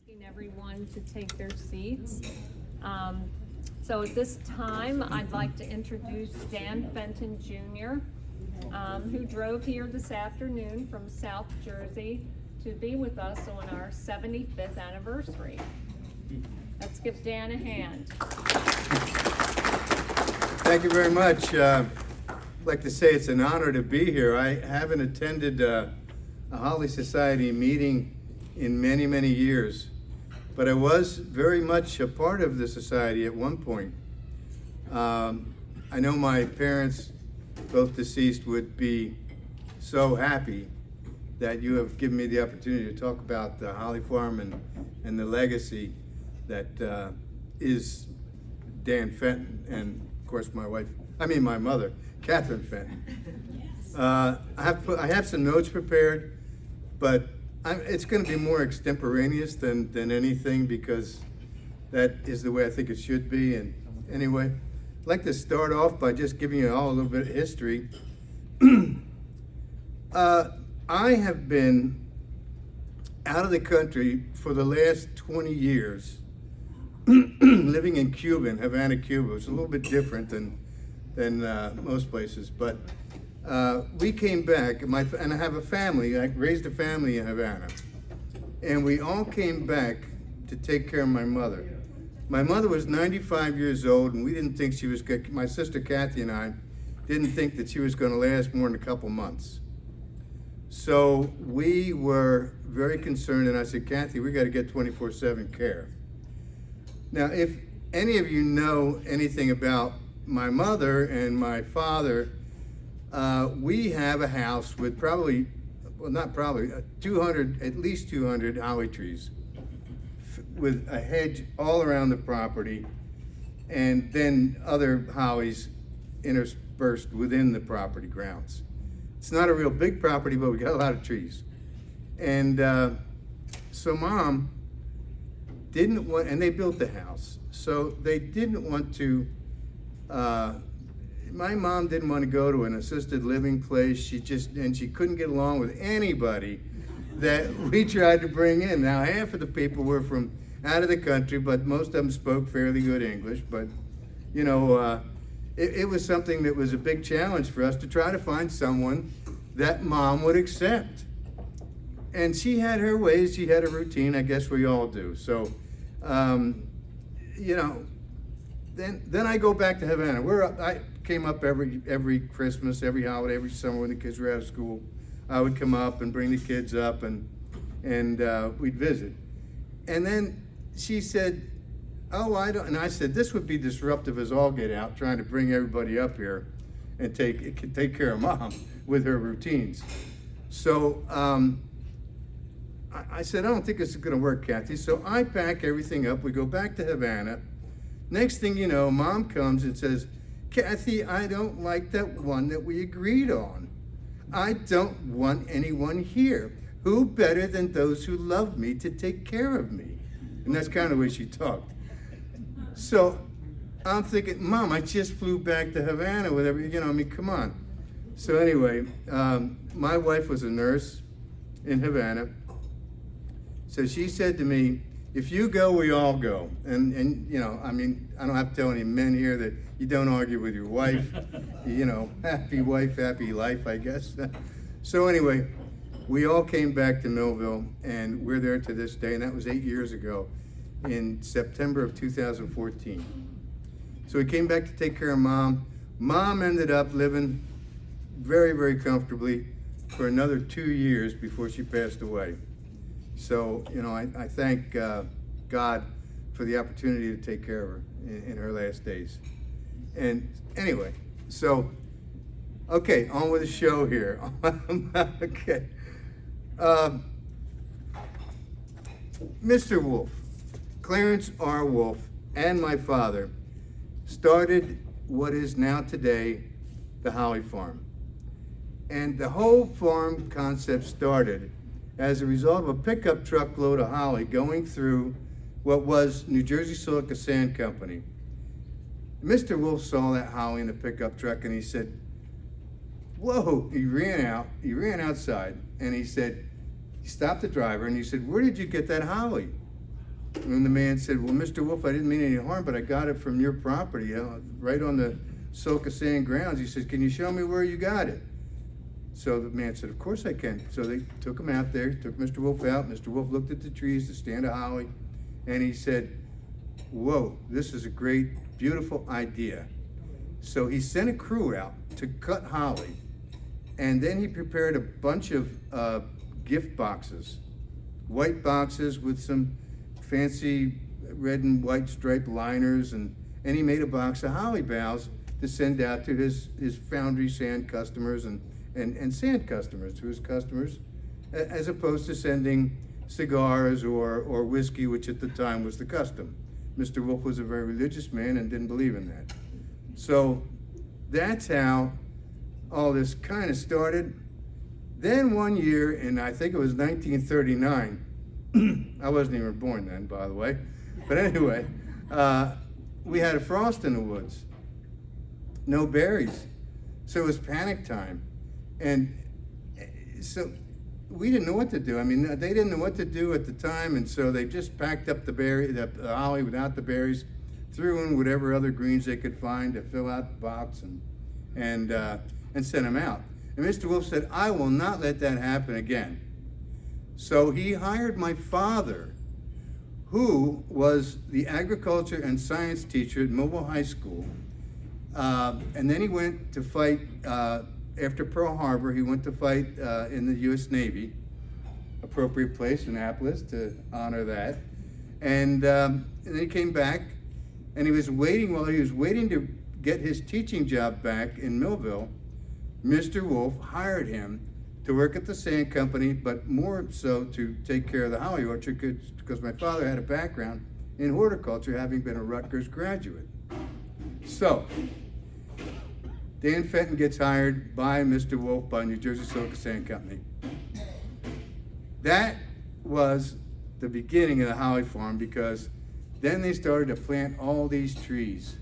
Asking everyone to take their seats. So at this time, I'd like to introduce Dan Fenton Jr., who drove here this afternoon from South Jersey to be with us on our 75th anniversary. Let's give Dan a hand. Thank you very much. I'd like to say it's an honor to be here. I haven't attended a Holly Society meeting in many, many years, but I was very much a part of the society at one point. I know my parents, both deceased, would be so happy that you have given me the opportunity to talk about the Holly Farm and the legacy that is Dan Fenton and, of course, my mother, Catherine Fenton. I have some notes prepared, but it's going to be more extemporaneous than anything, because that is the way I think it should be. And anyway, I'd like to start off by just giving you all a little bit of history. I have been out of the country for the last 20 years, living in Cuba, in Havana, Cuba. It's a little bit different than most places, but we came back, and I have a family. I raised a family in Havana, and we all came back to take care of my mother. My mother was 95 years old, and we didn't think she was good. My sister Kathy and I didn't think that she was going to last more than a couple months. So we were very concerned, and I said, Kathy, we got to get 24/7 care. Now, if any of you know anything about my mother and my father, we have a house with at least 200 holly trees, with a hedge all around the property, and then other hollies interspersed within the property grounds. It's not a real big property, but we got a lot of trees. And so Mom didn't want, and they built the house, so they didn't want to, my mom didn't want to go to an assisted living place. She couldn't get along with anybody that we tried to bring in. Now, half of the people were from out of the country, but most of them spoke fairly good English. But, you know, it was something that was a big challenge for us to try to find someone that Mom would accept. And she had her ways, she had a routine, I guess we all do. So, you know, then I go back to Havana. I came up every Christmas, every holiday, every summer when the kids were out of school. I would come up and bring the kids up, and we'd visit. And then she said, oh, I don't, and I said, this would be disruptive as all get out, trying to bring everybody up here and take care of Mom with her routines. So I said, I don't think this is gonna work, Kathy. So I pack everything up, we go back to Havana. Next thing you know, Mom comes and says, Kathy, I don't like that one that we agreed on. I don't want anyone here. Who better than those who love me to take care of me? And that's kind of the way she talked. So I'm thinking, Mom, I just flew back to Havana with everything, you know, I mean, come on. So anyway, my wife was a nurse in Havana. So she said to me, if you go, we all go. And you know, I mean, I don't have to tell any men here that you don't argue with your wife. You know, happy wife, happy life, I guess. So anyway, we all came back to Millville, and we're there to this day, and that was 8 years ago, in September of 2014. So we came back to take care of Mom. Mom ended up living very, very comfortably for another 2 years before she passed away. So, you know, I thank God for the opportunity to take care of her in her last days. And anyway, so, okay, on with the show here. Okay. Mr. Wolf, Clarence R. Wolf, and my father started what is now today the Holly Farm. And the whole farm concept started as a result of a pickup truck load of holly going through what was New Jersey Silica Sand Company. Mr. Wolf saw that holly in the pickup truck, and he said, whoa, he ran outside, and he said, he stopped the driver, and he said, where did you get that holly? And the man said, well, Mr. Wolf, I didn't mean any harm, but I got it from your property, right on the Soka Sand grounds. He says, can you show me where you got it? So the man said, of course I can. So they took him out there, took Mr. Wolf out. Mr. Wolf looked at the trees, the stand of holly, and he said, whoa, this is a great, beautiful idea. So he sent a crew out to cut holly, and then he prepared a bunch of gift boxes, white boxes with some fancy red and white striped liners, and he made a box of holly boughs to send out to his foundry sand customers and sand customers, to his customers, as opposed to sending cigars or whiskey, which at the time was the custom. Mr. Wolf was a very religious man and didn't believe in that. So that's how all this kind of started. Then one year, in I think it was 1939, I wasn't even born then, by the way, but anyway, we had a frost in the woods, no berries, so it was panic time. And so we didn't know what to do. I mean, they didn't know what to do at the time, and so they just packed up the holly without the berries, threw in whatever other greens they could find to fill out the box, and sent them out. And Mr. Wolf said, I will not let that happen again. So he hired my father, who was the agriculture and science teacher at Mobile High School, and then he went to fight after Pearl Harbor. He went to fight in the U.S. Navy, appropriate place, Annapolis, to honor that. And then he came back, and he was waiting, while he was waiting to get his teaching job back in Millville, Mr. Wolf hired him to work at the sand company, but more so to take care of the holly orchard, because my father had a background in horticulture, having been a Rutgers graduate. So, Dan Fenton gets hired by Mr. Wolf by New Jersey Soka Sand Company. That was the beginning of the holly farm, because then they started to plant all these trees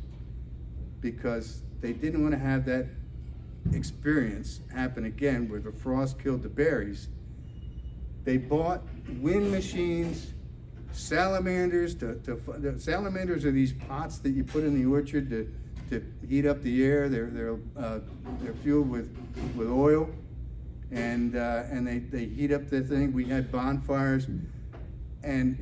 because they didn't want to have that experience happen again where the frost killed the berries. They bought wind machines, salamanders. The salamanders are these pots that you put in the orchard to heat up the air. They're fueled with oil, and they heat up the thing. We had bonfires, and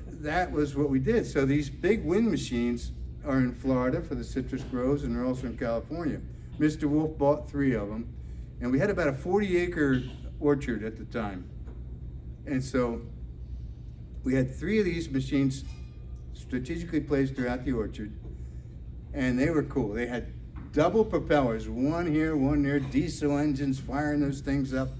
that was what we did. So these big wind machines are in Florida for the citrus groves, and they're also in California. Mr. Wolf bought 3 of them, and we had about a 40-acre orchard at the time. And so we had 3 of these machines strategically placed throughout the orchard, and they were cool. They had double propellers, one here, one there, diesel engines firing those things up,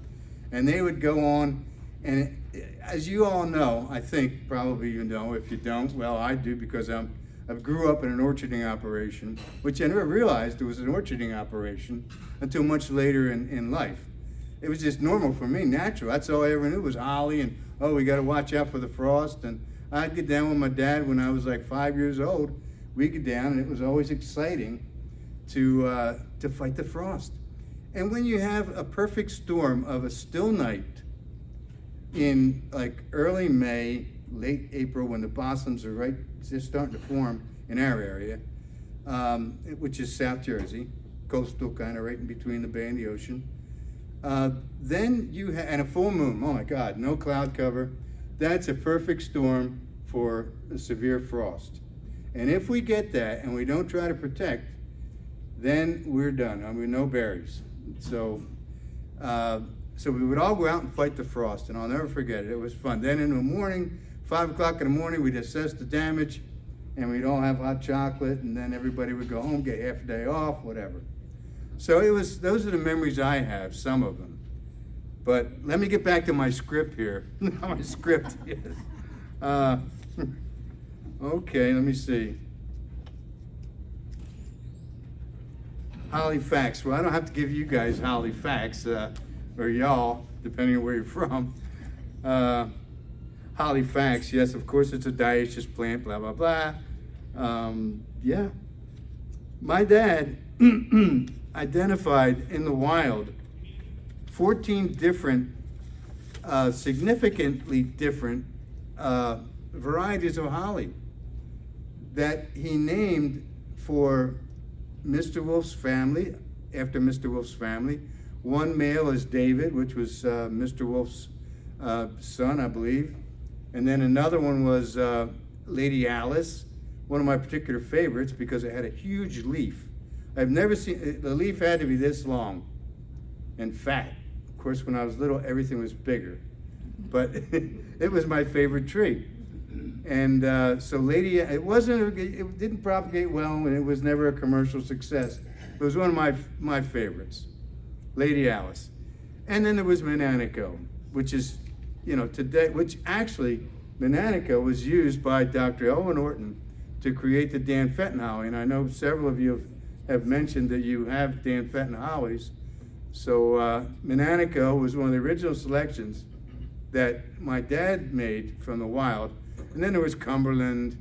and they would go on. And as you all know, I think probably you know, if you don't, well, I do, because I grew up in an orcharding operation, which I never realized it was an orcharding operation until much later in life. It was just normal for me, natural. That's all I ever knew was holly, and oh, we got to watch out for the frost. And I'd get down with my dad when I was like 5 years old. We'd get down, and it was always exciting to fight the frost. And when you have a perfect storm of a still night in like early May, late April, when the blossoms are just starting to form in our area, which is South Jersey, coastal, kind of right in between the bay and the ocean. Then you have, and a full moon, oh my God, no cloud cover. That's a perfect storm for a severe frost. And if we get that and we don't try to protect, then we're done. I mean, no berries. So we would all go out and fight the frost, and I'll never forget it. It was fun. Then in the morning, 5 o'clock in the morning, we'd assess the damage, and we'd all have hot chocolate, and then everybody would go home, get half a day off, whatever. So those are the memories I have, some of them. But let me get back to my script here. My script is. Okay, let me see. Holly facts. Well, I don't have to give you guys holly facts, or y'all, depending on where you're from. Holly facts, yes, of course it's a dioecious plant, blah, blah, blah. Yeah. My dad identified in the wild 14 different, significantly different varieties of holly that he named for Mr. Wolf's family, after Mr. Wolf's family. One male is David, which was Mr. Wolf's son, I believe. And then another one was Lady Alice, one of my particular favorites because it had a huge leaf. I've never seen, the leaf had to be this long and fat. Of course, when I was little, everything was bigger. But it was my favorite tree. And so it didn't propagate well, and it was never a commercial success. It was one of my favorites, Lady Alice. And then there was Mananico, which is, today, which actually, Mananico was used by Dr. Elwin Orton to create the Dan Fenton holly. And I know several of you have mentioned that you have Dan Fenton hollies. So Mananico was one of the original selections that my dad made from the wild. And then there was Cumberland,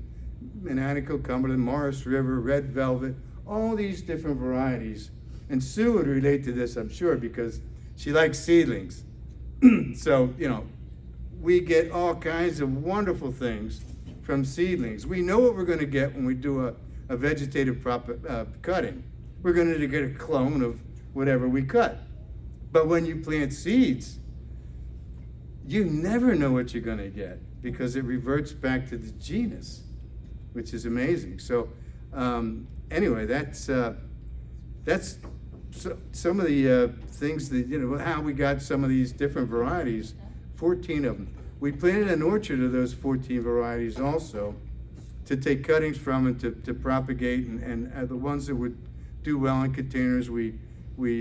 Mananico, Cumberland, Morris River, Red Velvet, all these different varieties. And Sue would relate to this, I'm sure, because she likes seedlings. So, we get all kinds of wonderful things from seedlings. We know what we're going to get when we do a vegetative cutting. We're going to get a clone of whatever we cut. But when you plant seeds, you never know what you're going to get because it reverts back to the genus, which is amazing. So anyway, that's some of the things that, how we got some of these different varieties, 14 of them. We planted an orchard of those 14 varieties also to take cuttings from and to propagate, and the ones that would do well in containers, we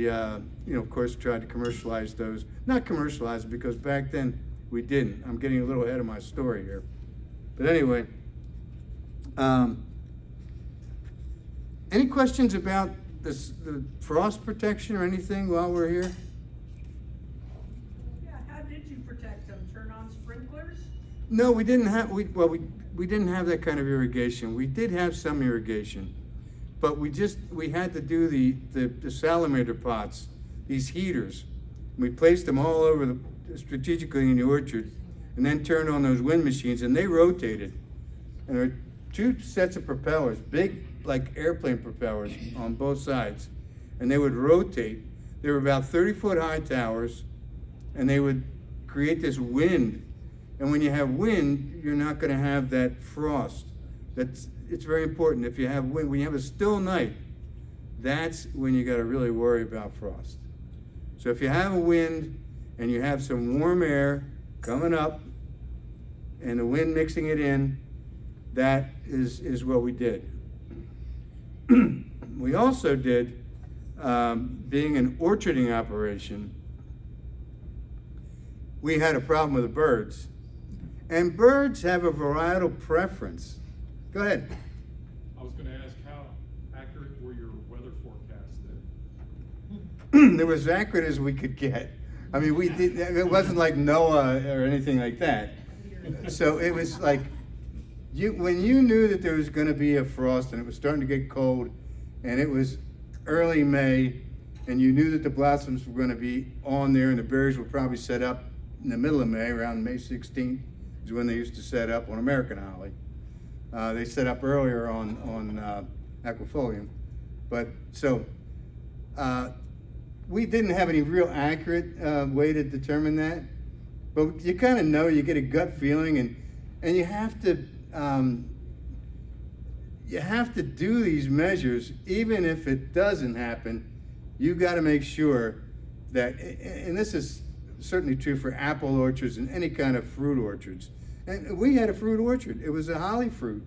of course tried to commercialize those. Not commercialize because back then we didn't. I'm getting a little ahead of my story here. But anyway, any questions about the frost protection or anything while we're here? Yeah, how did you protect them? Turn on sprinklers? No, we didn't have, we didn't have that kind of irrigation. We did have some irrigation, but we had to do the salamander pots, these heaters. We placed them all over strategically in the orchard, and then turned on those wind machines, and they rotated. And there were two sets of propellers, big like airplane propellers on both sides, and they would rotate. They were about 30-foot high towers, and they would create this wind. And when you have wind, you're not going to have that frost. It's very important. If you have wind, when you have a still night, that's when you got to really worry about frost. So if you have a wind and you have some warm air coming up and the wind mixing it in, that is what we did. We also did, being an orcharding operation, we had a problem with the birds. And birds have a varietal preference. Go ahead. I was going to ask, how accurate were your weather forecasts then? They were as accurate as we could get. I mean, it wasn't like NOAA or anything like that. So it was like, when you knew that there was going to be a frost and it was starting to get cold and it was early May and you knew that the blossoms were going to be on there and the berries were probably set up in the middle of May, around May 16th is when they used to set up on American holly. They set up earlier on aquifolium. But so we didn't have any real accurate way to determine that. But you kind of know, you get a gut feeling, and you have to do these measures. Even if it doesn't happen, you got to make sure that, and this is certainly true for apple orchards and any kind of fruit orchards. And we had a fruit orchard. It was a holly fruit.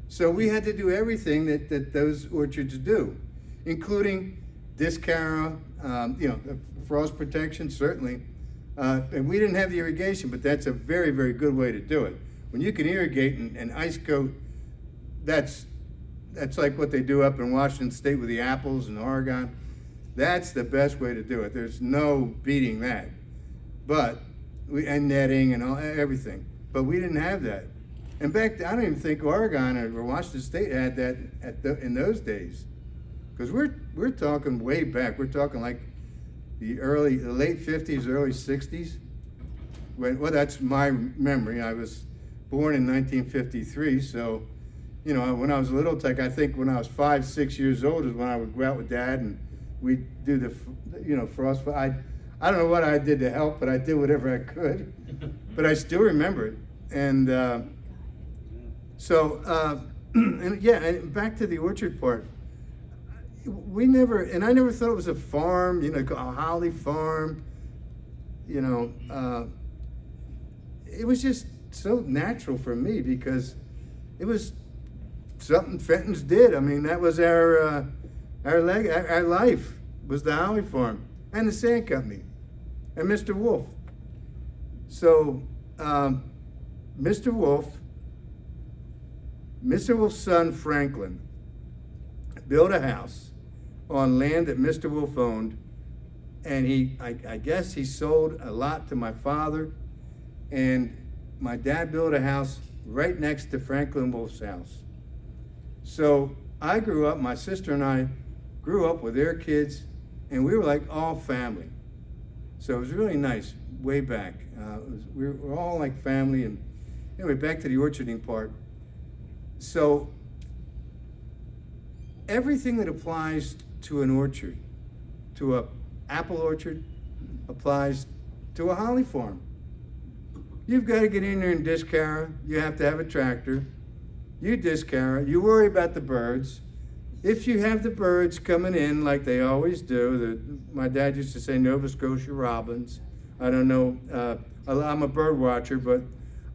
So we had to do everything that those orchards do, including discara, frost protection, certainly. And we didn't have the irrigation, but that's a very, very good way to do it. When you can irrigate and ice coat, that's like what they do up in Washington State with the apples in Oregon. That's the best way to do it. There's no beating that. And netting and everything. But we didn't have that. In fact, I don't even think Oregon or Washington State had that in those days. Because we're talking way back. We're talking like the late 50s, early 60s. Well, that's my memory. I was born in 1953, so, you know, when I was a little, I think when I was 5, 6 years old is when I would go out with Dad and we'd do the, you know, frost. I don't know what I did to help, but I did whatever I could. But I still remember it. And and yeah, and back to the orchard part. I never thought it was a farm, you know, a holly farm. You know, it was just so natural for me because it was something Fenton's did. I mean, that was our life was the holly farm and the sand company and Mr. Wolf. So, Mr. Wolf's son Franklin built a house on land that Mr. Wolf owned, and I guess he sold a lot to my father, and my dad built a house right next to Franklin Wolf's house. So I grew up, my sister and I grew up with their kids, and we were like all family. So it was really nice way back. We were all like family. And anyway, back to the orcharding part. So everything that applies to an orchard, to a apple orchard, applies to a holly farm. You've got to get in there and discarrot. You have to have a tractor. You discarrot. You worry about the birds. If you have the birds coming in like they always do, my dad used to say Nova Scotia robins. I don't know, I'm a bird watcher, but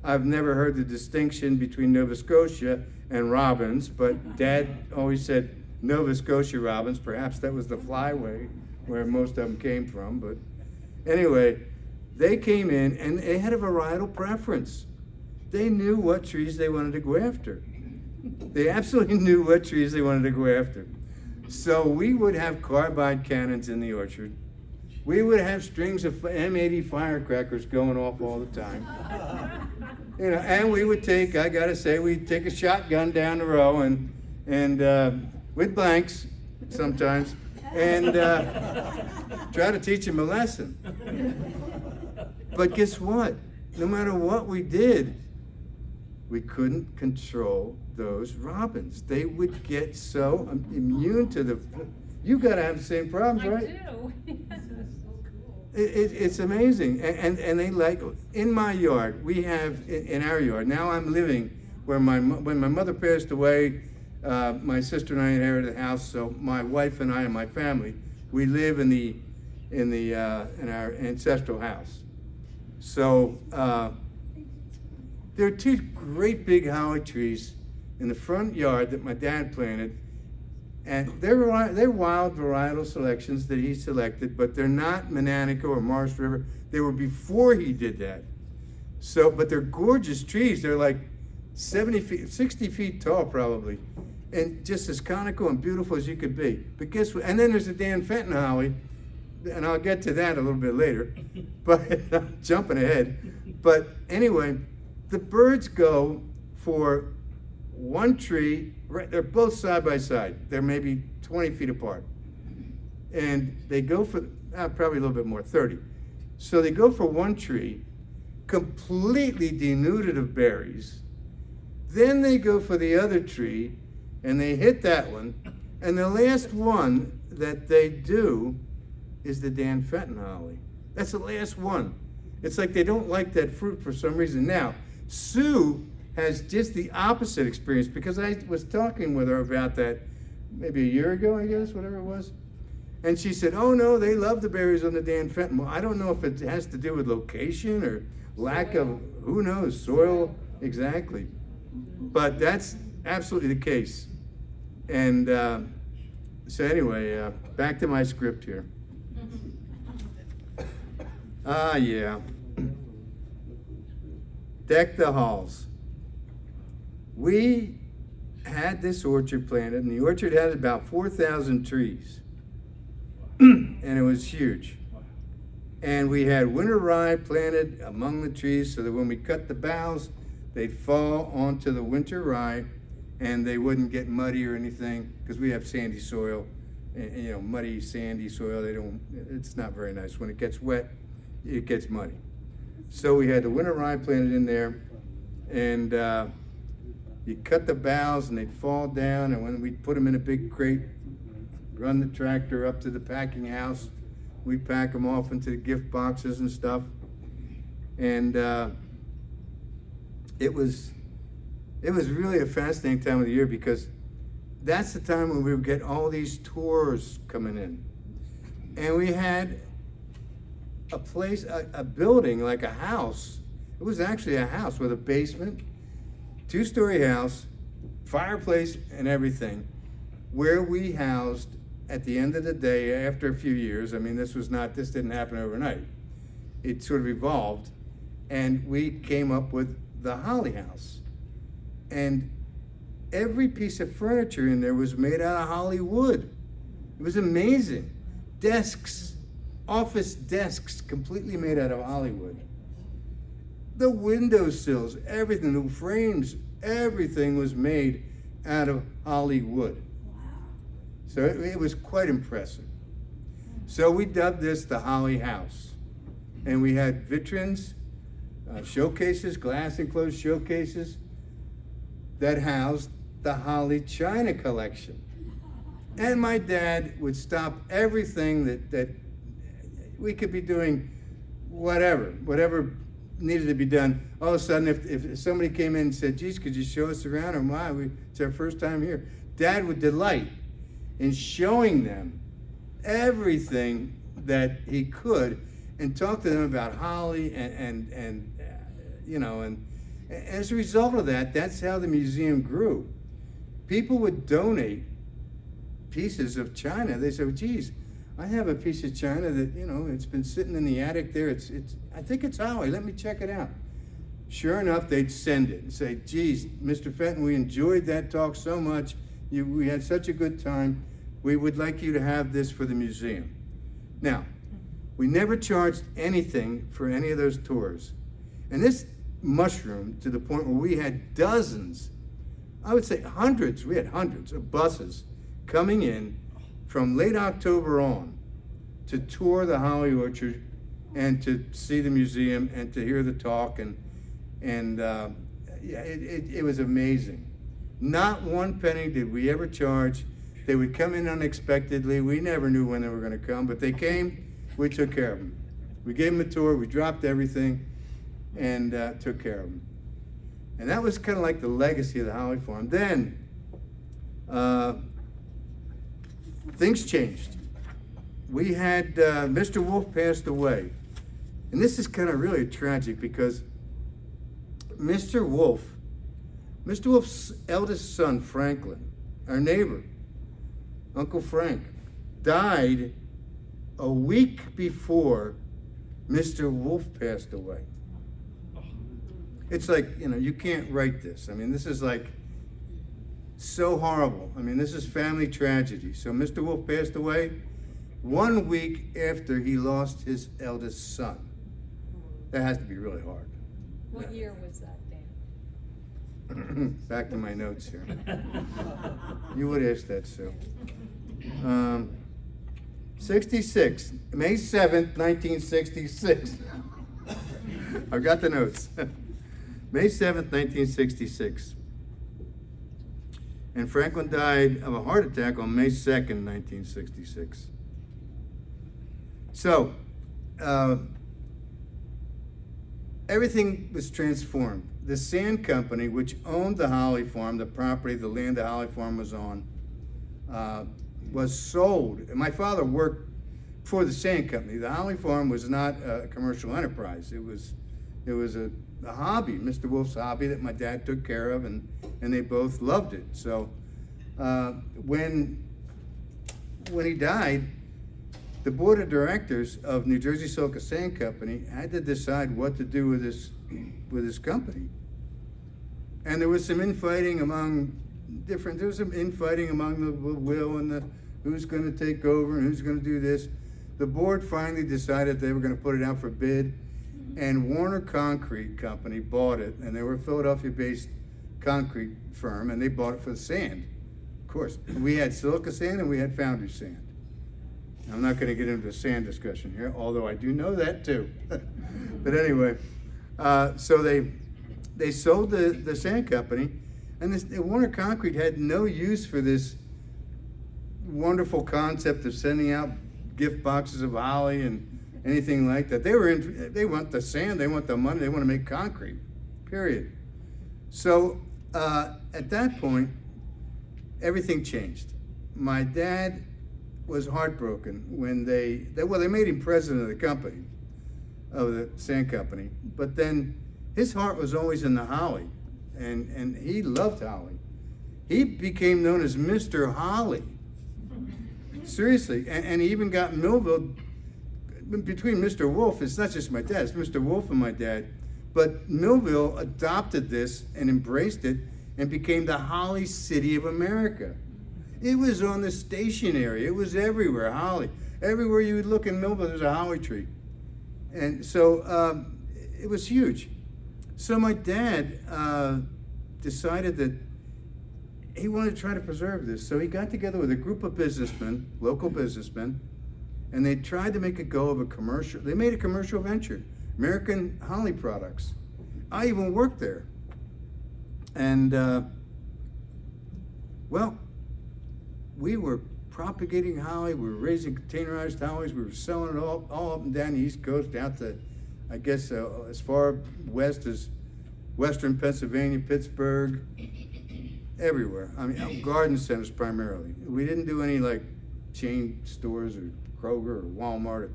I've never heard the distinction between Nova Scotia and robins, but Dad always said Nova Scotia robins. Perhaps that was the flyway where most of them came from, but anyway, they came in and they had a varietal preference. They knew what trees they wanted to go after. They absolutely knew what trees they wanted to go after. So we would have carbide cannons in the orchard. We would have strings of M80 firecrackers going off all the time. You know, and we would take, I gotta say, we'd take a shotgun down the row and with blanks sometimes, and try to teach them a lesson. But guess what? No matter what we did, we couldn't control those robins. They would get so immune to the, you gotta have the same problems, right? I do. It's amazing. And they like, in my yard, we have, in our yard, now I'm living where when my mother passed away, my sister and I inherited the house, so my wife and I and my family, we live in our ancestral house. So, there are 2 great big holly trees in the front yard that my dad planted, and they're wild varietal selections that he selected, but they're not Mananico or Marsh River. They were before he did that. So, but they're gorgeous trees. They're like 70 feet, 60 feet tall probably, and just as conical and beautiful as you could be. But guess what? And then there's the Dan Fenton holly, and I'll get to that a little bit later, but I'm jumping ahead. But anyway, the birds go for one tree, right, they're both side by side. They're maybe 20 feet apart. And they go for, probably a little bit more, 30. So they go for one tree, completely denuded of berries. Then they go for the other tree, and they hit that one. And the last one that they do is the Dan Fenton holly. That's the last one. It's like they don't like that fruit for some reason. Now, Sue has just the opposite experience, because I was talking with her about that maybe a year ago, I guess, whatever it was. And she said, oh no, they love the berries on the Dan Fenton. Well, I don't know if it has to do with location or lack of, who knows, soil, exactly. But that's absolutely the case. And so anyway, back to my script here. Yeah. Deck the halls. We had this orchard planted, and the orchard had about 4,000 trees. And it was huge. And we had winter rye planted among the trees so that when we cut the boughs, they'd fall onto the winter rye and they wouldn't get muddy or anything, because we have sandy soil, and, you know, muddy, sandy soil, it's not very nice. When it gets wet, it gets muddy. So we had the winter rye planted in there. And you cut the boughs and they'd fall down, and when we'd put them in a big crate, run the tractor up to the packing house, we'd pack them off into the gift boxes and stuff. And it was really a fascinating time of the year, because that's the time when we would get all these tours coming in. And we had a place, a building, like a house. It was actually a house with a basement, 2-story house, fireplace and everything, where we housed, at the end of the day, after a few years, I mean, this didn't happen overnight. It sort of evolved, and we came up with the Holly House. And every piece of furniture in there was made out of holly wood. It was amazing. Desks, office desks, completely made out of holly wood. The windowsills, everything, the frames, everything was made out of holly wood. So it was quite impressive. So we dubbed this the Holly House. And we had vitrines, showcases, glass enclosed showcases that housed the Holly China collection. And my dad would stop everything that we could be doing, whatever needed to be done. All of a sudden, if somebody came in and said, geez, could you show us around? Or my, it's our first time here. Dad would delight in showing them everything that he could, and talk to them about Holly, and as a result of that, that's how the museum grew. People would donate pieces of china. They said, geez, I have a piece of china that, it's been sitting in the attic there. I think it's Holly. Let me check it out. Sure enough, they'd send it and say, geez, Mr. Fenton, we enjoyed that talk so much. We had such a good time. We would like you to have this for the museum. Now, we never charged anything for any of those tours. And this mushroomed to the point where we had dozens, I would say hundreds, we had hundreds of buses coming in from late October on to tour the Holly Orchard and to see the museum and to hear the talk, and it was amazing. Not one penny did we ever charge. They would come in unexpectedly. We never knew when they were going to come, but they came. We took care of them. We gave them a tour. We dropped everything and took care of them. And that was kind of like the legacy of the Holly Farm. Then things changed. We had Mr. Wolf passed away. And this is kind of really tragic, because Mr. Wolf's eldest son, Franklin, our neighbor, Uncle Frank, died a week before Mr. Wolf passed away. It's like, you can't write this. I mean, this is like so horrible. I mean, this is family tragedy. So Mr. Wolf passed away 1 week after he lost his eldest son. That has to be really hard. What year was that, Dan? Back to my notes here. You would ask that, Sue. 66, May 7th, 1966. I've got the notes. May 7th, 1966. And Franklin died of a heart attack on May 2nd, 1966. So, everything was transformed. The sand company, which owned the Holly Farm, the property, the land the Holly Farm was on, was sold. And my father worked for the sand company. The Holly Farm was not a commercial enterprise. It was a hobby, Mr. Wolf's hobby, that my dad took care of, and they both loved it. So when he died, the board of directors of New Jersey Silica Sand Company had to decide what to do with this company. And there was some infighting among the will and the who's going to take over and who's going to do this. The board finally decided they were going to put it out for bid, and Warner Concrete Company bought it, and they were a Philadelphia-based concrete firm, and they bought it for the sand. Of course, we had silica sand and we had foundry sand. I'm not going to get into a sand discussion here, although I do know that too. But anyway, so they sold the sand company, and Warner Concrete had no use for this wonderful concept of sending out gift boxes of holly and anything like that. They want the sand, they want the money, they want to make concrete, period. So at that point, everything changed. My dad was heartbroken when they made him president of the company, of the sand company, but then his heart was always in the holly, and he loved holly. He became known as Mr. Holly. Seriously, and he even got Millville, between Mr. Wolf, it's not just my dad, it's Mr. Wolf and my dad, but Millville adopted this and embraced it and became the Holly City of America. It was on the stationery, it was everywhere, holly. Everywhere you would look in Millville, there's a holly tree. And so it was huge. So my dad decided that he wanted to try to preserve this. So he got together with a group of businessmen, local businessmen, and they tried to make a go of a commercial. They made a commercial venture, American Holly Products. I even worked there. And, well, we were propagating holly, we were raising containerized hollies, we were selling it all up and down the East Coast, out to, I guess, as far west as Western Pennsylvania, Pittsburgh, everywhere. I mean, garden centers primarily. We didn't do any like chain stores or Kroger or Walmart.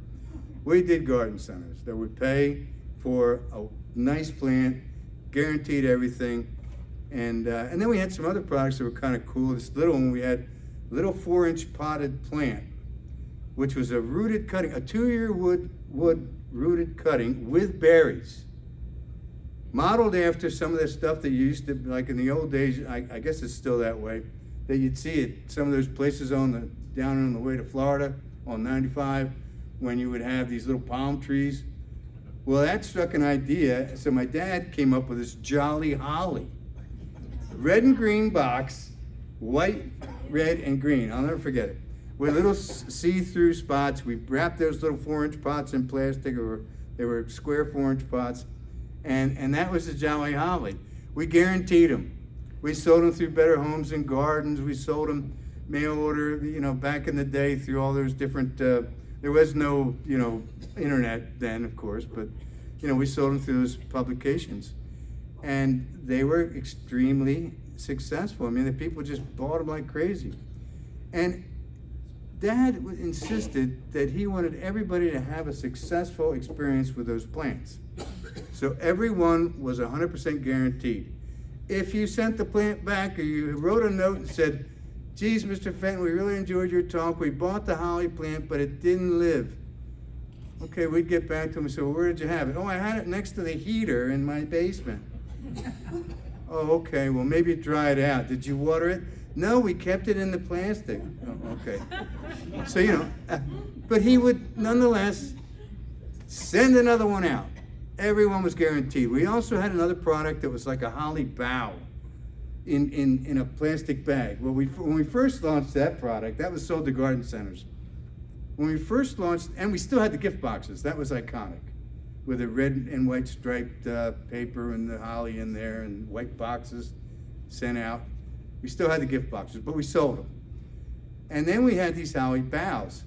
We did garden centers that would pay for a nice plant, guaranteed everything. And then we had some other products that were kind of cool. This little one, we had a little 4-inch potted plant, which was a rooted cutting, a 2-year wood rooted cutting with berries. Modeled after some of the stuff that you used to, like in the old days, I guess it's still that way, that you'd see at some of those places down on the way to Florida on 95, when you would have these little palm trees. Well, that struck an idea, so my dad came up with this Jolly Holly. Red and green box, white, red, and green, I'll never forget it. With little see-through spots, we wrapped those little 4-inch pots in plastic, they were square 4-inch pots. And that was the Jolly Holly. We guaranteed them. We sold them through Better Homes and Gardens. We sold them mail order, back in the day through all those different, there was no, internet then, of course, but, we sold them through those publications. And they were extremely successful. I mean, the people just bought them like crazy. And Dad insisted that he wanted everybody to have a successful experience with those plants. So everyone was 100% guaranteed. If you sent the plant back or you wrote a note and said, geez, Mr. Fenton, we really enjoyed your talk. We bought the holly plant, but it didn't live. Okay, we'd get back to him and say, well, where did you have it? Oh, I had it next to the heater in my basement. Oh, okay, well, maybe it dried out. Did you water it? No, we kept it in the plastic. Oh, okay. So, but he would nonetheless send another one out. Everyone was guaranteed. We also had another product that was like a holly bough in a plastic bag. Well, when we first launched that product, that was sold to garden centers. When we first launched, and we still had the gift boxes, that was iconic, with the red and white striped paper and the holly in there and white boxes sent out. We still had the gift boxes, but we sold them. And then we had these holly boughs.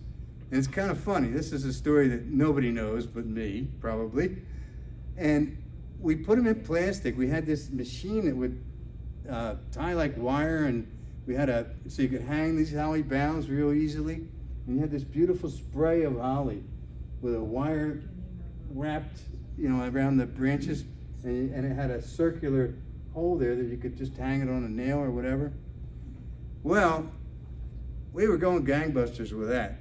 And it's kind of funny. This is a story that nobody knows but me, probably. And we put them in plastic. We had this machine that would tie like wire, and we had so you could hang these holly boughs real easily. And you had this beautiful spray of holly with a wire wrapped, around the branches, and it had a circular hole there that you could just hang it on a nail or whatever. Well, we were going gangbusters with that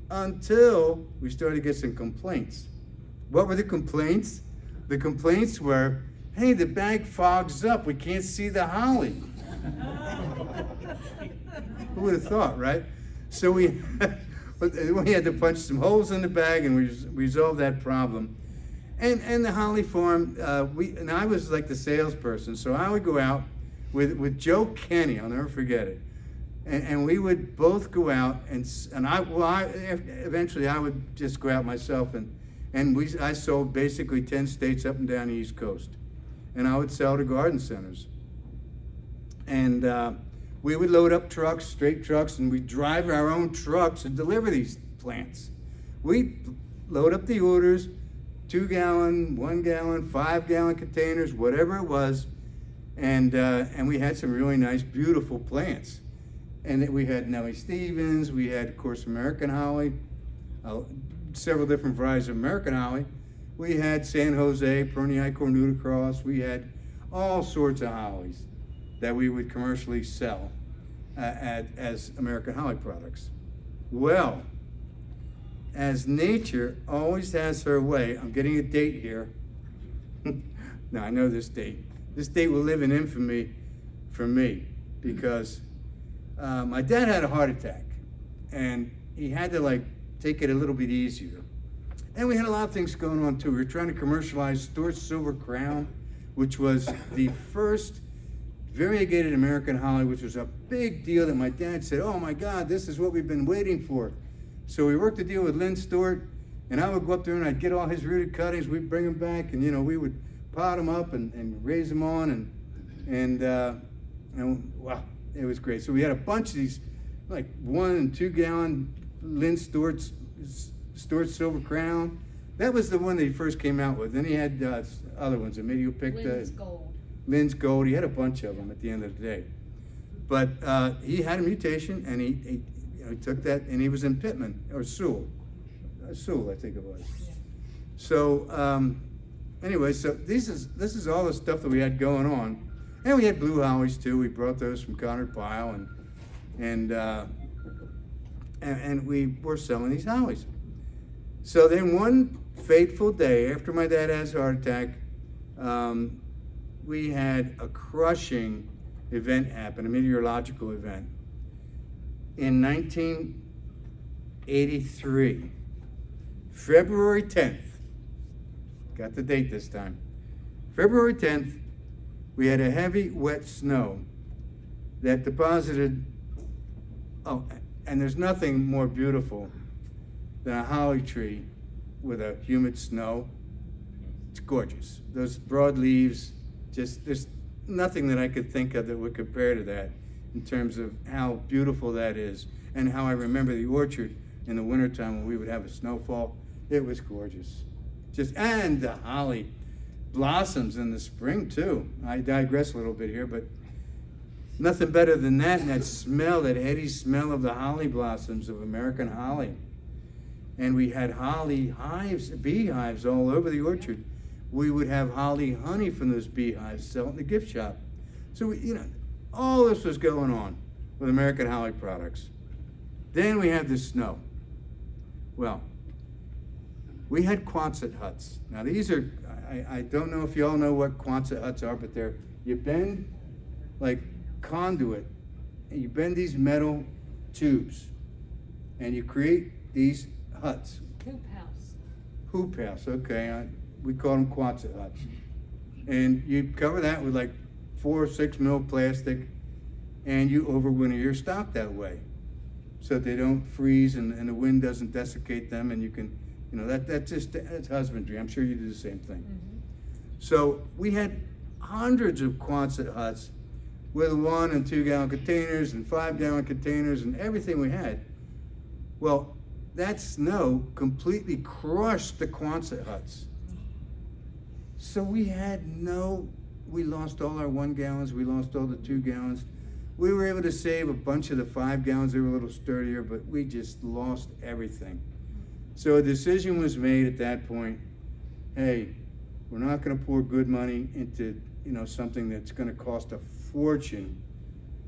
until we started to get some complaints. What were the complaints? The complaints were, hey, the bag fogs up, we can't see the holly. Who would have thought, right? So we had to punch some holes in the bag, and we resolved that problem. And the holly farm, and I was like the salesperson, so I would go out with Joe Kenny, I'll never forget it. And we would both go out, and eventually I would just go out myself, and I sold basically 10 states up and down the East Coast. and I would sell to garden centers. And we would load up trucks, straight trucks, and we'd drive our own trucks and deliver these plants. We'd load up the orders, 2 gallon, 1 gallon, 5 gallon containers, whatever it was, and we had some really nice, beautiful plants. And we had Nellie Stevens, we had, of course, American holly, several different varieties of American holly. We had San Jose, Pernii cornuticross, we had all sorts of hollies that we would commercially sell as American holly products. Well, as nature always has her way, I'm getting a date here. Now I know this date. This date will live in infamy for me because my dad had a heart attack and he had to take it a little bit easier. And we had a lot of things going on too. We were trying to commercialize Stuart Silver Crown, which was the first variegated American holly, which was a big deal that my dad said, oh my God, this is what we've been waiting for. So we worked a deal with Lynn Stewart, and I would go up there and I'd get all his rooted cuttings, we'd bring them back, and we would pot them up and raise them on, and wow, it was great. So we had a bunch of these, 1 and 2 gallon Lynn Stewart Silver Crown. That was the one that he first came out with. Then he had other ones, and maybe you picked Lynn's Gold. Lynn's Gold. He had a bunch of them at the end of the day. But he had a mutation, and he took that, and he was in Pittman, or Sewell, I think it was. Yeah. So anyway, so this is all the stuff that we had going on. And we had blue hollies too. We brought those from Conard Pile, and we were selling these hollies. So then one fateful day after my dad had his heart attack, we had a crushing event happen, a meteorological event. In 1983, February 10th, got the date this time, February 10th, we had a heavy, wet snow that deposited, and there's nothing more beautiful than a holly tree with a humid snow. It's gorgeous. Those broad leaves, there's nothing that I could think of that would compare to that in terms of how beautiful that is and how I remember the orchard in the wintertime when we would have a snowfall. It was gorgeous. And the holly blossoms in the spring too. I digress a little bit here, but nothing better than that, and that smell, that heady smell of the holly blossoms of American holly. And we had holly hives, beehives all over the orchard. We would have holly honey from those beehives sell in the gift shop. So all this was going on with American holly products. Then we had the snow. Well, we had Quonset huts. Now these are, I don't know if you all know what Quonset huts are, but you bend like conduit, and you bend these metal tubes, and you create these huts. Hoop house, okay. We call them Quonset huts. And you cover that with 4 or 6 mil plastic, and you overwinter your stock that way, so that they don't freeze and the wind doesn't desiccate them, and you can, that's husbandry. I'm sure you do the same thing. Mm-hmm. So we had hundreds of Quonset huts with 1 and 2 gallon containers and 5 gallon containers and everything we had. Well, that snow completely crushed the Quonset huts. So we lost all our 1 gallons, we lost all the 2 gallons. We were able to save a bunch of the 5 gallons, they were a little sturdier, but we just lost everything. So a decision was made at that point, hey, we're not gonna pour good money into something that's gonna cost a fortune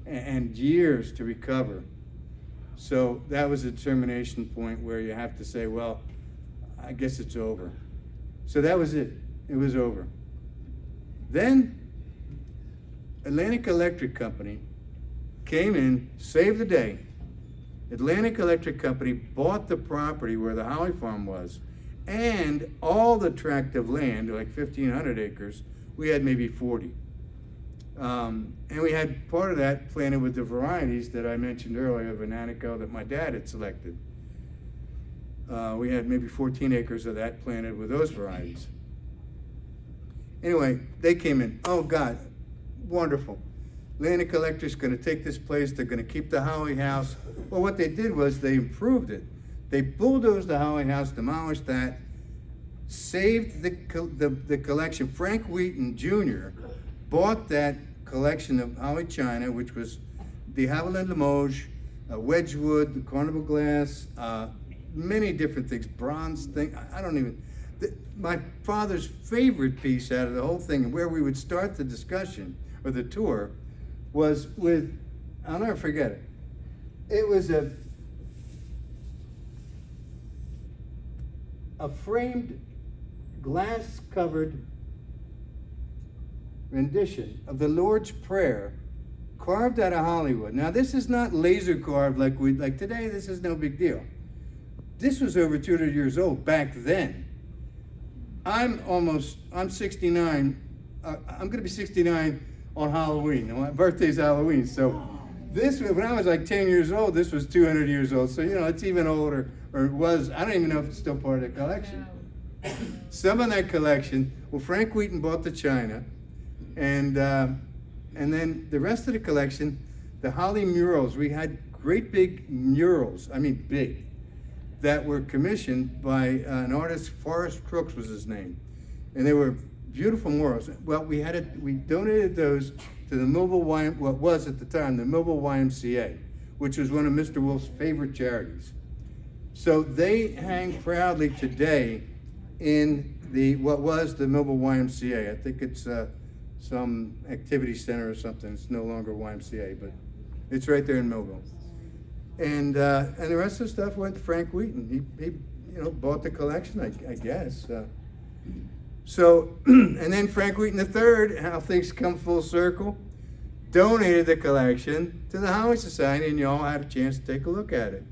and years to recover. So that was a determination point where you have to say, well, I guess it's over. So that was it. It was over. Then Atlantic Electric Company came in, saved the day. Atlantic Electric Company bought the property where the holly farm was and all the tract of land, 1,500 acres. We had maybe 40. And we had part of that planted with the varieties that I mentioned earlier of Annapolis that my dad had selected. We had maybe 14 acres of that planted with those varieties. Anyway, they came in. Oh God, wonderful. Land Collector's gonna take this place, they're gonna keep the Holly House. Well, what they did was they improved it. They bulldozed the Holly House, demolished that, saved the collection. Frank Wheaton Jr. bought that collection of Holly china, which was the Haviland Limoges, Wedgwood, the Carnival glass, many different things, bronze thing. I don't even. My father's favorite piece out of the whole thing, and where we would start the discussion or the tour, was with, I'll never forget it. It was a framed, glass-covered rendition of the Lord's Prayer, carved out of Hollywood. Now, this is not laser carved like today. This is no big deal. This was over 200 years old back then. I'm 69. I'm gonna be 69 on Halloween. My birthday's Halloween. So when I was like 10 years old, this was 200 years old. So, it's even older, or it was. I don't even know if it's still part of the collection. No. Some of that collection, well, Frank Wheaton bought the china, and then the rest of the collection, the Holly murals. We had great big murals, I mean big, that were commissioned by an artist, Forrest Crooks was his name. And they were beautiful murals. Well, we donated those to the Millville what was at the time, the Millville YMCA, which was one of Mr. Wolf's favorite charities. So they hang proudly today in what was the Millville YMCA. I think it's some activity center or something. It's no longer YMCA, but it's right there in Millville. And the rest of the stuff went to Frank Wheaton. He bought the collection, I guess. So, and then Frank Wheaton III, how things come full circle, donated the collection to the Holly Society, and you all had a chance to take a look at it,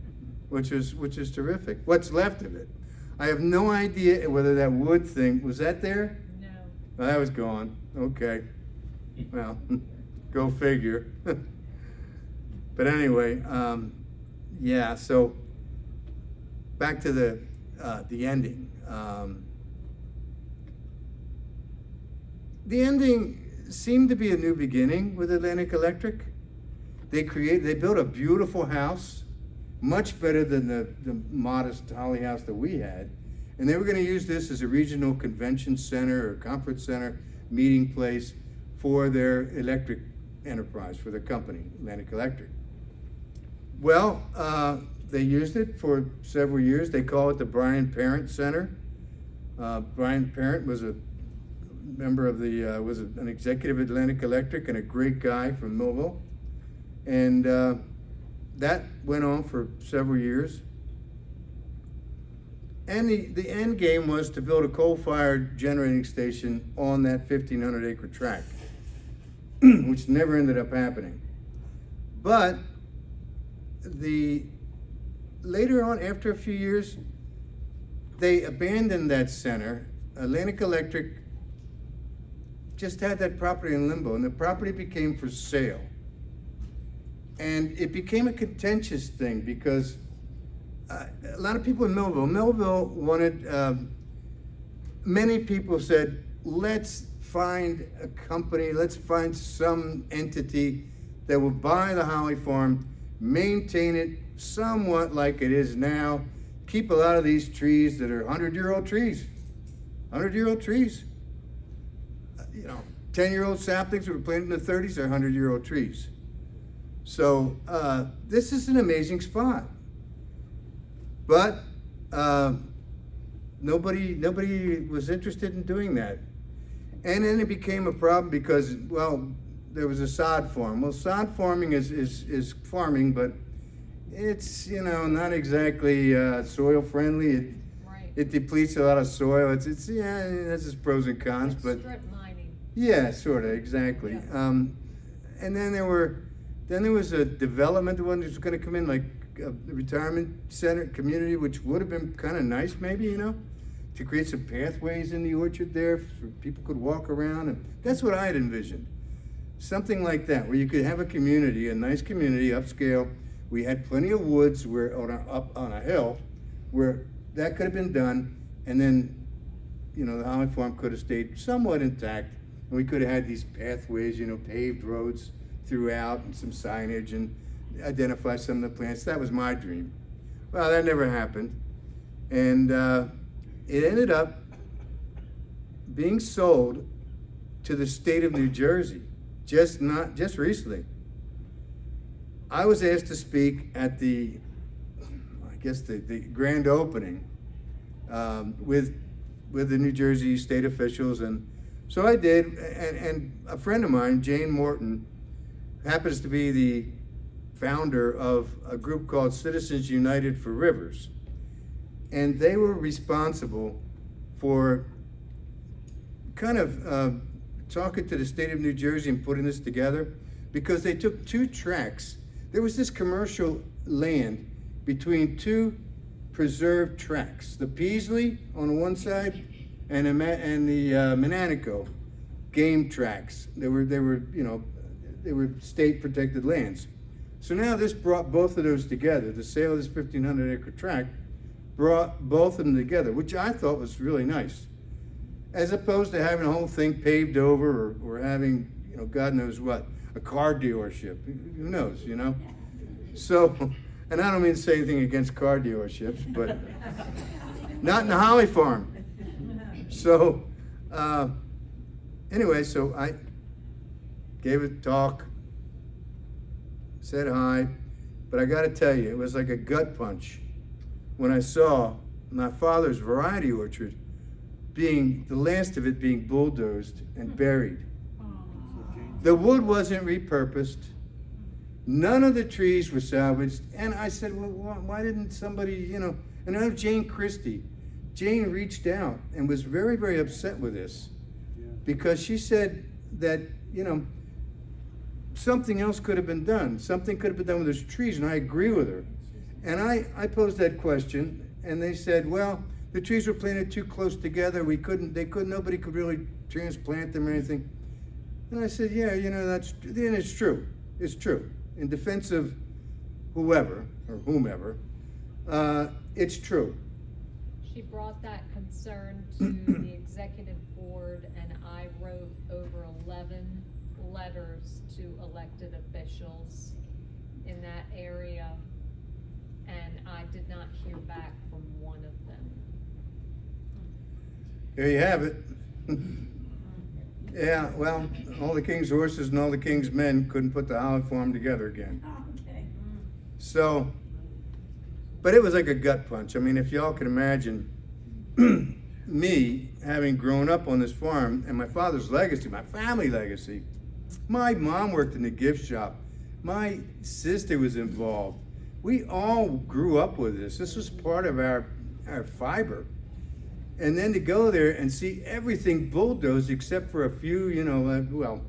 which is terrific. What's left of it? I have no idea whether that wood thing, was that there? No. Well, that was gone. Okay. Well, go figure. But anyway, yeah, so back to the ending. The ending seemed to be a new beginning with Atlantic Electric. They built a beautiful house, much better than the modest Holly house that we had. And they were going to use this as a regional convention center or conference center, meeting place for their electric enterprise, for their company, Atlantic Electric. Well, they used it for several years. They call it the Brian Parent Center. Brian Parent was a member of was an executive at Atlantic Electric and a great guy from Millville. And that went on for several years. And the end game was to build a coal-fired generating station on that 1,500-acre tract, which never ended up happening. But later on, after a few years, they abandoned that center. Atlantic Electric just had that property in limbo, and the property became for sale. And it became a contentious thing because a lot of people in Millville wanted, many people said, let's find a company, let's find some entity that will buy the Holly Farm, maintain it somewhat like it is now, keep a lot of these trees that are 100-year-old trees. 100-year-old trees. 10-year-old saplings that were planted in the 30s are 100-year-old trees. So this is an amazing spot. But nobody was interested in doing that. And then it became a problem because, well, there was a sod farm. Well, sod farming is farming, but it's, not exactly soil friendly. It depletes a lot of soil. It has its pros and cons, but strip mining. Yeah, sort of, exactly. Yeah. And then there was a development one that was going to come in, like a retirement center community, which would have been kind of nice, maybe, to create some pathways in the orchard there so people could walk around, and that's what I had envisioned. Something like that, where you could have a community, a nice community, upscale. We had plenty of woods up on a hill where that could have been done, and then you know, the Holly Farm could have stayed somewhat intact, and we could have had these pathways, you know, paved roads throughout, and some signage, and identify some of the plants. That was my dream. Well, that never happened, and it ended up being sold to the state of New Jersey, just recently. I was asked to speak at the grand opening with the New Jersey state officials, and so I did. And a friend of mine, Jane Morton, happens to be the founder of a group called Citizens United for Rivers, and they were responsible for kind of talking to the state of New Jersey and putting this together, because they took two tracts. There was this commercial land between two preserved tracts, the Peasley on one side and the Mananico game tracts. They were state protected lands. So now this brought both of those together. The sale of this 1,500 acre tract brought both of them together, which I thought was really nice, as opposed to having the whole thing paved over, or having, you know, God knows what, a car dealership. Who knows, you know? So, and I don't mean to say anything against car dealerships, but not in the Holly Farm. So, anyway, so I gave a talk, said hi, but I got to tell you, it was like a gut punch when I saw my father's variety orchard the last of it being bulldozed and buried. The wood wasn't repurposed. None of the trees were salvaged. And I said, well, why didn't somebody, you know, and I know Jane Christie. Jane reached out and was very, very upset with this, because she said that, you know, something else could have been done. Something could have been done with those trees, and I agree with her. And I posed that question, and they said, well, the trees were planted too close together. Nobody could really transplant them or anything. And I said, yeah, you know, then it's true. It's true. In defense of whoever or whomever, it's true. She brought that concern to the executive board, and I wrote over 11 letters to elected officials in that area, and I did not hear back from one of them. There you have it. Yeah, well, all the king's horses and all the king's men couldn't put the Holly Farm together again. Okay. So, but it was like a gut punch. I mean, if y'all can imagine me having grown up on this farm, and my father's legacy, my family legacy. My mom worked in the gift shop. My sister was involved. We all grew up with this. This was part of our fiber. And then to go there and see everything bulldozed except for a few, you know, well,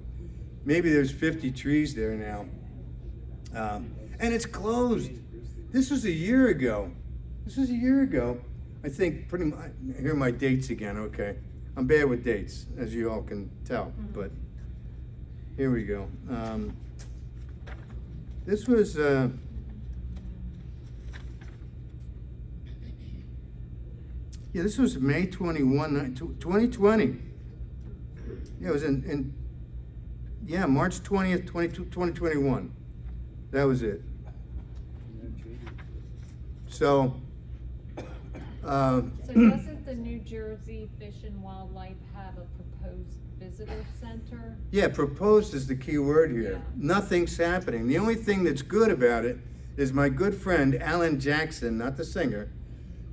maybe there's 50 trees there now. And it's closed. This was a year ago. I think pretty much, here are my dates again, okay. I'm bad with dates, as you all can tell, but here we go. This was, this was May 21, 2020. Yeah, it was in March 20th, 2021. That was it. So doesn't the New Jersey Fish and Wildlife have a proposed visitor center? Yeah, proposed is the key word here. Yeah. Nothing's happening. The only thing that's good about it is my good friend Alan Jackson, not the singer,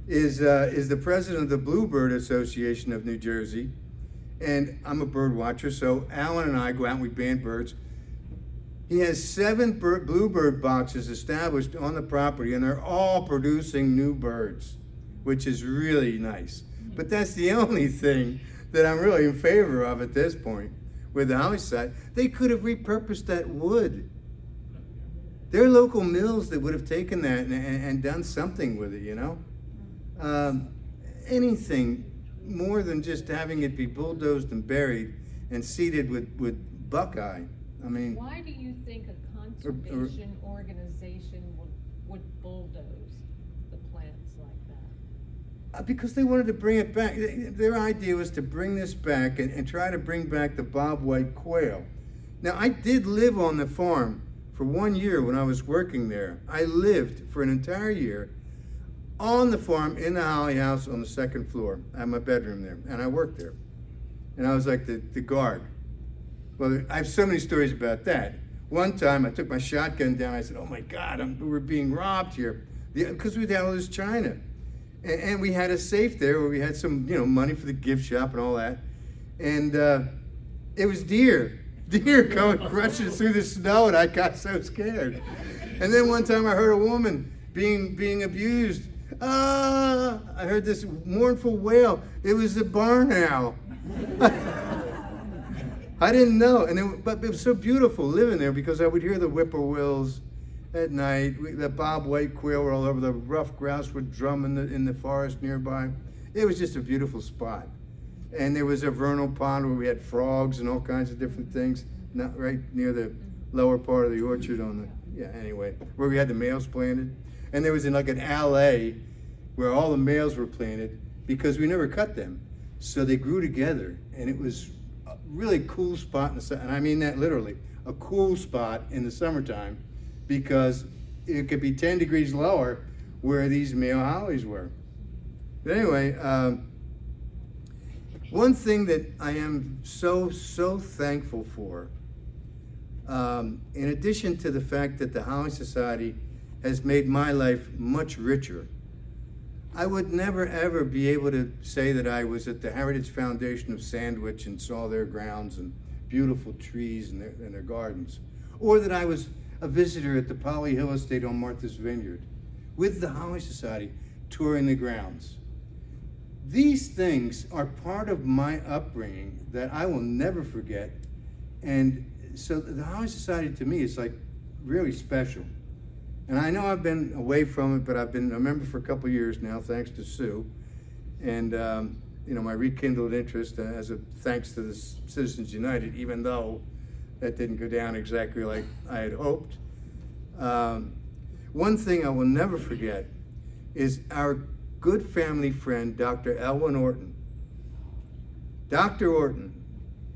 is the president of the Bluebird Association of New Jersey, and I'm a bird watcher, so Alan and I go out and we band birds. He has 7 bluebird boxes established on the property, and they're all producing new birds, which is really nice. But that's the only thing that I'm really in favor of at this point with the house site. They could have repurposed that wood. There are local mills that would have taken that and done something with it, you know? Anything more than just having it be bulldozed and buried and seeded with buckeye. I mean, why do you think a conservation organization would bulldoze the plants like that? Because they wanted to bring it back. Their idea was to bring this back and try to bring back the bobwhite quail. Now, I did live on the farm for 1 year when I was working there. I lived for an entire year on the farm in the Holly House on the second floor. I had my bedroom there, and I worked there. And I was like the guard. Well, I have so many stories about that. One time, I took my shotgun down. I said, "Oh my God, we're being robbed here," because we had all this china, and we had a safe there where we had some, money for the gift shop and all that. And it was deer coming crunching through the snow, and I got so scared. And then one time, I heard a woman being abused. I heard this mournful wail. It was the barn owl. I didn't know, but it was so beautiful living there because I would hear the whippoorwills at night. The bobwhite quail were all over. The rough grouse would drum in the forest nearby. It was just a beautiful spot. And there was a vernal pond where we had frogs and all kinds of different things, not right near the lower part of the orchard where we had the males planted. And there was like an alley where all the males were planted because we never cut them. So they grew together, and it was a really cool spot and I mean that literally, a cool spot in the summertime because it could be 10 degrees lower where these male hollies were. But anyway, one thing that I am so thankful for, in addition to the fact that the Holly Society has made my life much richer, I would never ever be able to say that I was at the Heritage Foundation of Sandwich and saw their grounds and beautiful trees and their gardens, or that I was a visitor at the Polly Hill Estate on Martha's Vineyard with the Holly Society touring the grounds. These things are part of my upbringing that I will never forget, and so the Holly Society to me is like really special. And I know I've been away from it, but I've been a member for a couple of years now, thanks to Sue. And, my rekindled interest as a thanks to the Citizens United, even though that didn't go down exactly like I had hoped. One thing I will never forget is our good family friend, Dr. Elwin Orton. Dr. Orton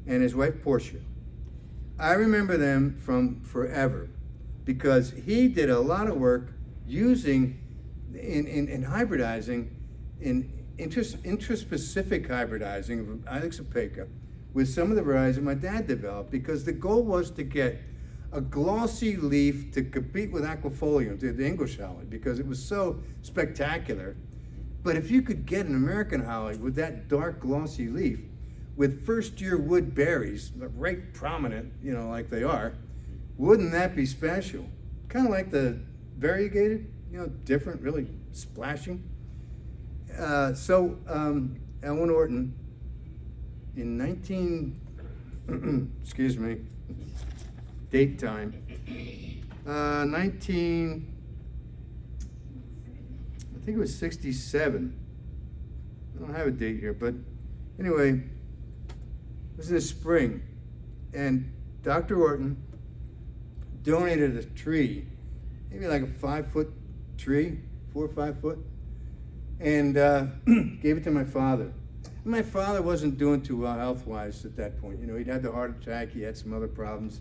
and his wife, Portia. I remember them from forever, because he did a lot of work using in hybridizing, in intraspecific hybridizing of Ilex opaca with some of the varieties that my dad developed, because the goal was to get a glossy leaf to compete with aquifolium, the English holly, because it was so spectacular. But if you could get an American holly with that dark glossy leaf, with first year wood berries, right prominent, like they are, wouldn't that be special? Kind of like the variegated, different, really splashing. Elwin Orton, in excuse me, date time, I think it was 67. I don't have a date here, but anyway, it was in the spring, and Dr. Orton donated a tree, maybe like a 5-foot tree, 4 or 5 foot, and gave it to my father. And my father wasn't doing too well health-wise at that point. He'd had the heart attack, he had some other problems.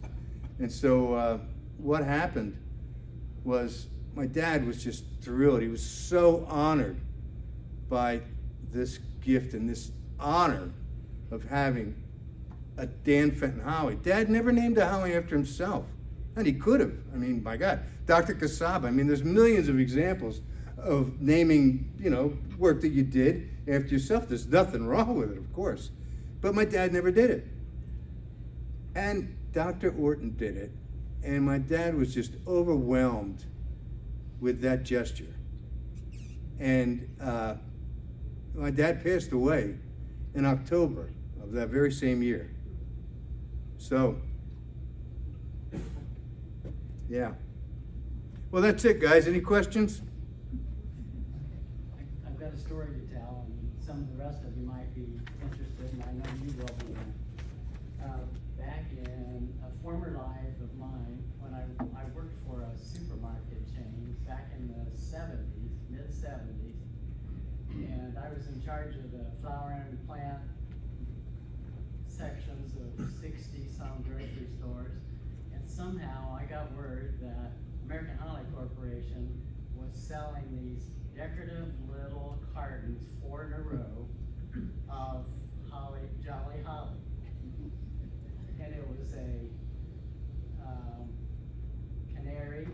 And so what happened was my dad was just thrilled. He was so honored by this gift and this honor of having a Dan Fenton holly. Dad never named a holly after himself. And he could have. I mean, my God. Dr. Casaba, there's millions of examples of naming, work that you did after yourself. There's nothing wrong with it, of course. But my dad never did it. And Dr. Orton did it. And my dad was just overwhelmed with that gesture. And my dad passed away in October of that very same year. So, yeah. Well, that's it, guys. Any questions? I've got a story to tell, and some of the rest of you might be interested, and I know you will be. Back in a former life of mine, when I worked for a supermarket chain back in the 70s, mid-70s, and and I was in charge of the flower and plant sections of 60-some grocery stores. And somehow I got word that American Holly Corporation was selling these decorative little cartons, 4 in a row, of Jolly Holly. And it was a canary,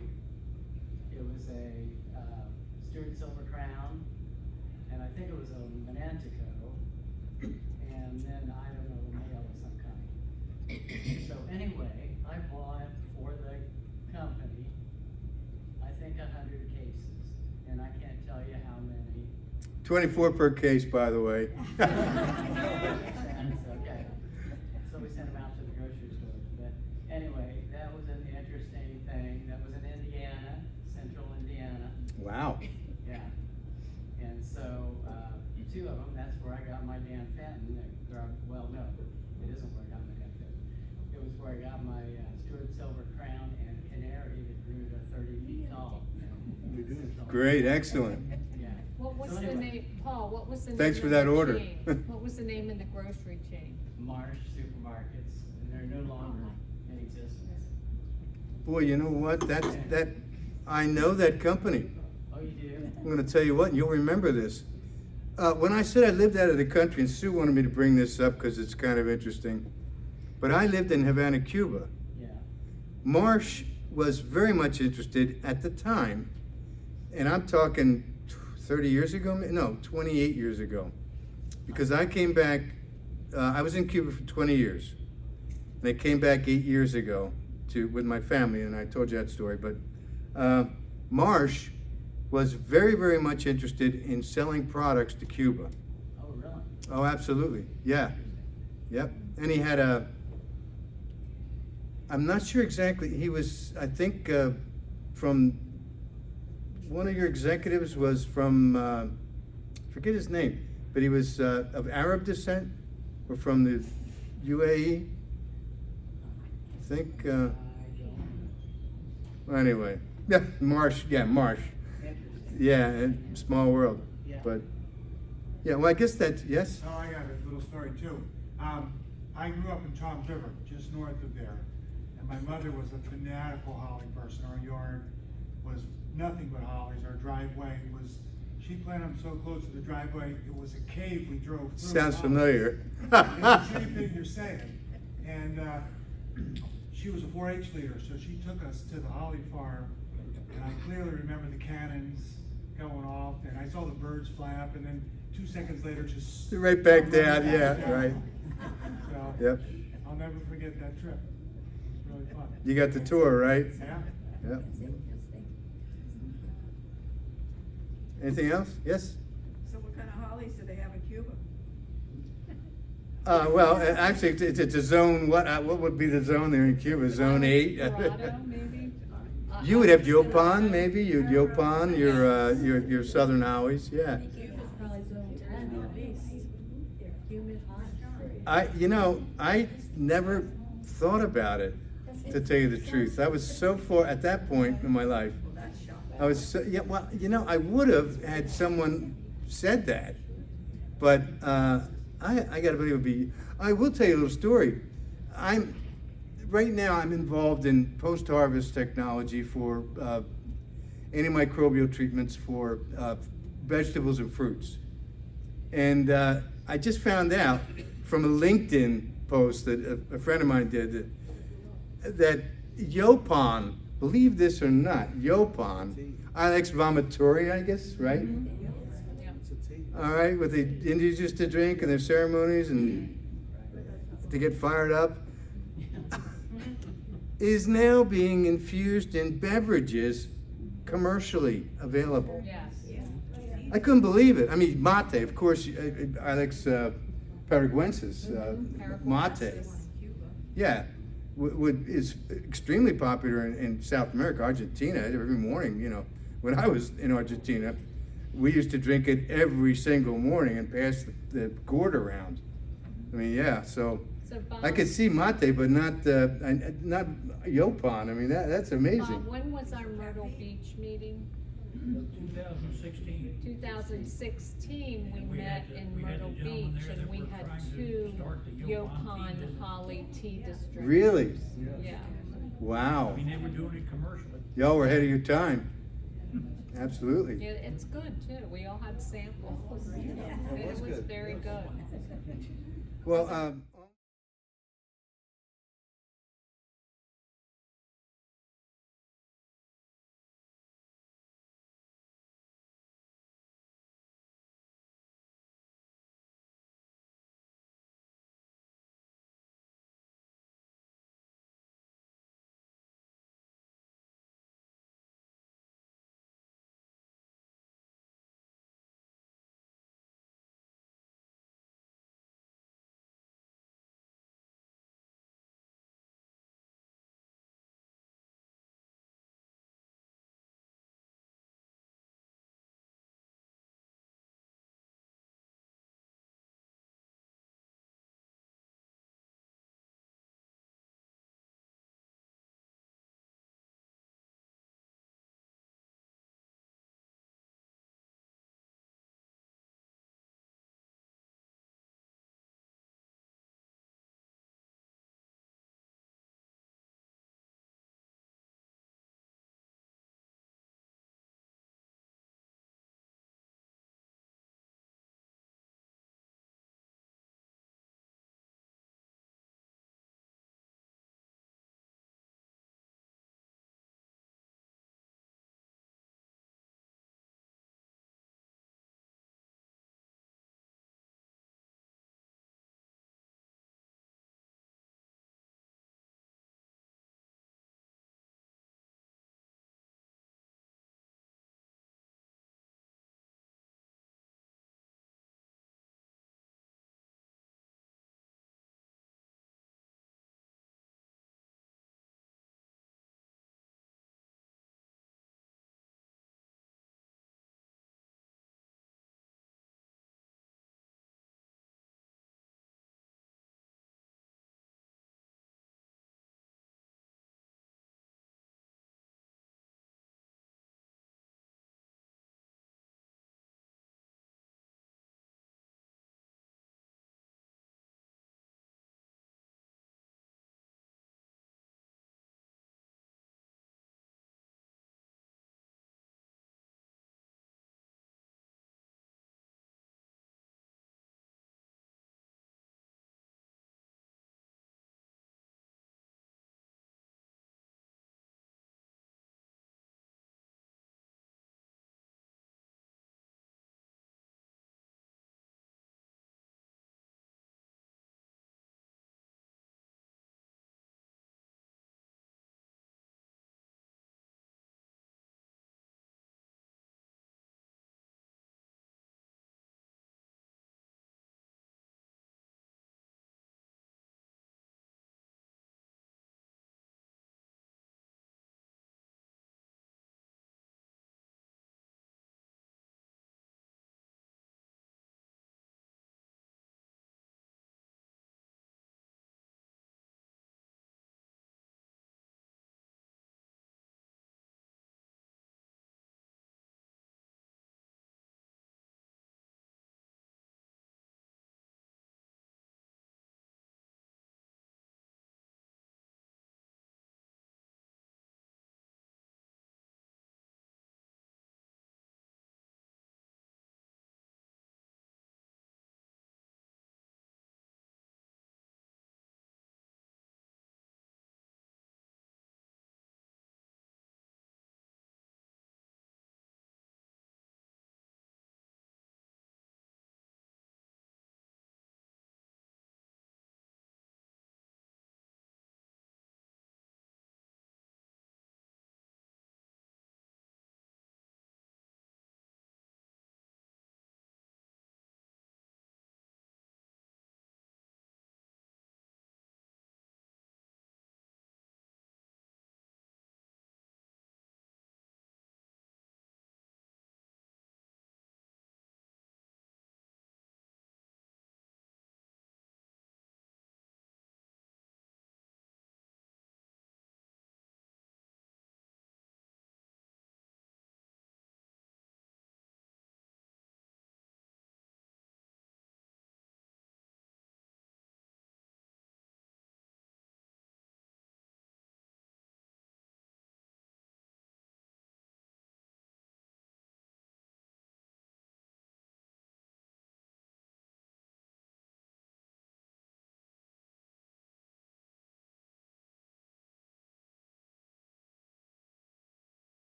it was a Stewart Silver Crown, and I think it was a Manantico, and then I don't know, a male of some kind. So anyway, I bought for the company, I think 100 cases, and I can't tell you how many. 24 per case, by the way. Okay. So we sent them out to the grocery stores. But anyway, that was an interesting thing. That was in Indiana, central Indiana. Wow. Yeah. And so, 2 of them, that's where I got my Dan Fenton. Well, no, it isn't where I got my Dan Fenton. It was where I got my Stewart Silver Crown and Canary that grew to 30 feet tall. Great, excellent. Yeah. What was So the anyway, name, Paul, what was the name Thanks of for that the order. chain? What was the name of the grocery chain? Marsh supermarkets, and they're no longer in existence. Boy, you know what? That I know that company. Oh, you do? I'm going to tell you what, and you'll remember this. When I said I lived out of the country, and Sue wanted me to bring this up because it's kind of interesting, but I lived in Havana, Cuba. Yeah. Marsh was very much interested at the time, and I'm talking 30 years ago, no, 28 years ago, because I came back, I was in Cuba for 20 years, and I came back 8 years ago with my family, and I told you that story, but Marsh was very, very much interested in selling products to Cuba. Oh, really? Oh, absolutely, yeah, yep, and he had I'm not sure exactly, he was, I think, from, one of your executives was from, forget his name, but he was of Arab descent, or from the UAE, I think, I don't well, anyway, yeah, Marsh, know. yeah, and small world, Yeah. but, yeah, well, I guess that, yes? Oh, I got a little story too. I grew up in Toms River, just north of there, and my mother was a fanatical holly person. Our yard was nothing but hollies. Our driveway was, she planted them so close to the driveway, it was a cave we drove through. Sounds familiar. It's the same thing you're saying. And she was a 4-H leader, so she took us to the holly farm, and I clearly remember the cannons going off, and I saw the birds fly up, and then 2 seconds later, just Right back down, yeah, right. So, Yep. I'll never forget that trip. It was really fun. You got the tour, right? Yeah. Yep. Anything else? Yes? So what kind of hollies do they have in Cuba? Well, actually, it's a zone, what would be the zone there in Cuba? Zone 8? Dorado, maybe? You would have Yopon, maybe, you'd Yopon, your southern hollies, yeah. Cuba's probably zone 10 at least. Humid, hot. I never thought about it, to tell you the truth. I was so far, at that point in my life, Well, that's shocking. I was so, yeah, well, I would have had someone said that, but I gotta believe it would be. I will tell you a little story. Right now I'm involved in post-harvest technology for antimicrobial treatments for vegetables and fruits, and I just found out from a LinkedIn post that a friend of mine did that Yopon, believe this or not, Yopon, Ilex vomitoria, I guess, right? All right, what the Indians used to drink in their ceremonies and to get fired up, is now being infused in beverages commercially available. Yes. I couldn't believe it. I mean, mate, of course, Ilex paraguensis, mate. Yeah, is extremely popular in South America, Argentina. Every morning, when I was in Argentina, we used to drink it every single morning and pass the gourd around. I mean, yeah. So Bob, I could see mate, but not Yopon. I mean, that's amazing. Bob, when was our Myrtle Beach meeting? 2016. 2016, we And we met had in we had Myrtle the gentleman Beach, there and that we were had trying to 2 start the Yopon tea Holly tea distributors. Really? Yeah. Wow. I mean, they were doing it commercially. Y'all were ahead of your time. Absolutely. Yeah, it's good too. We all had samples. It was very good. Well,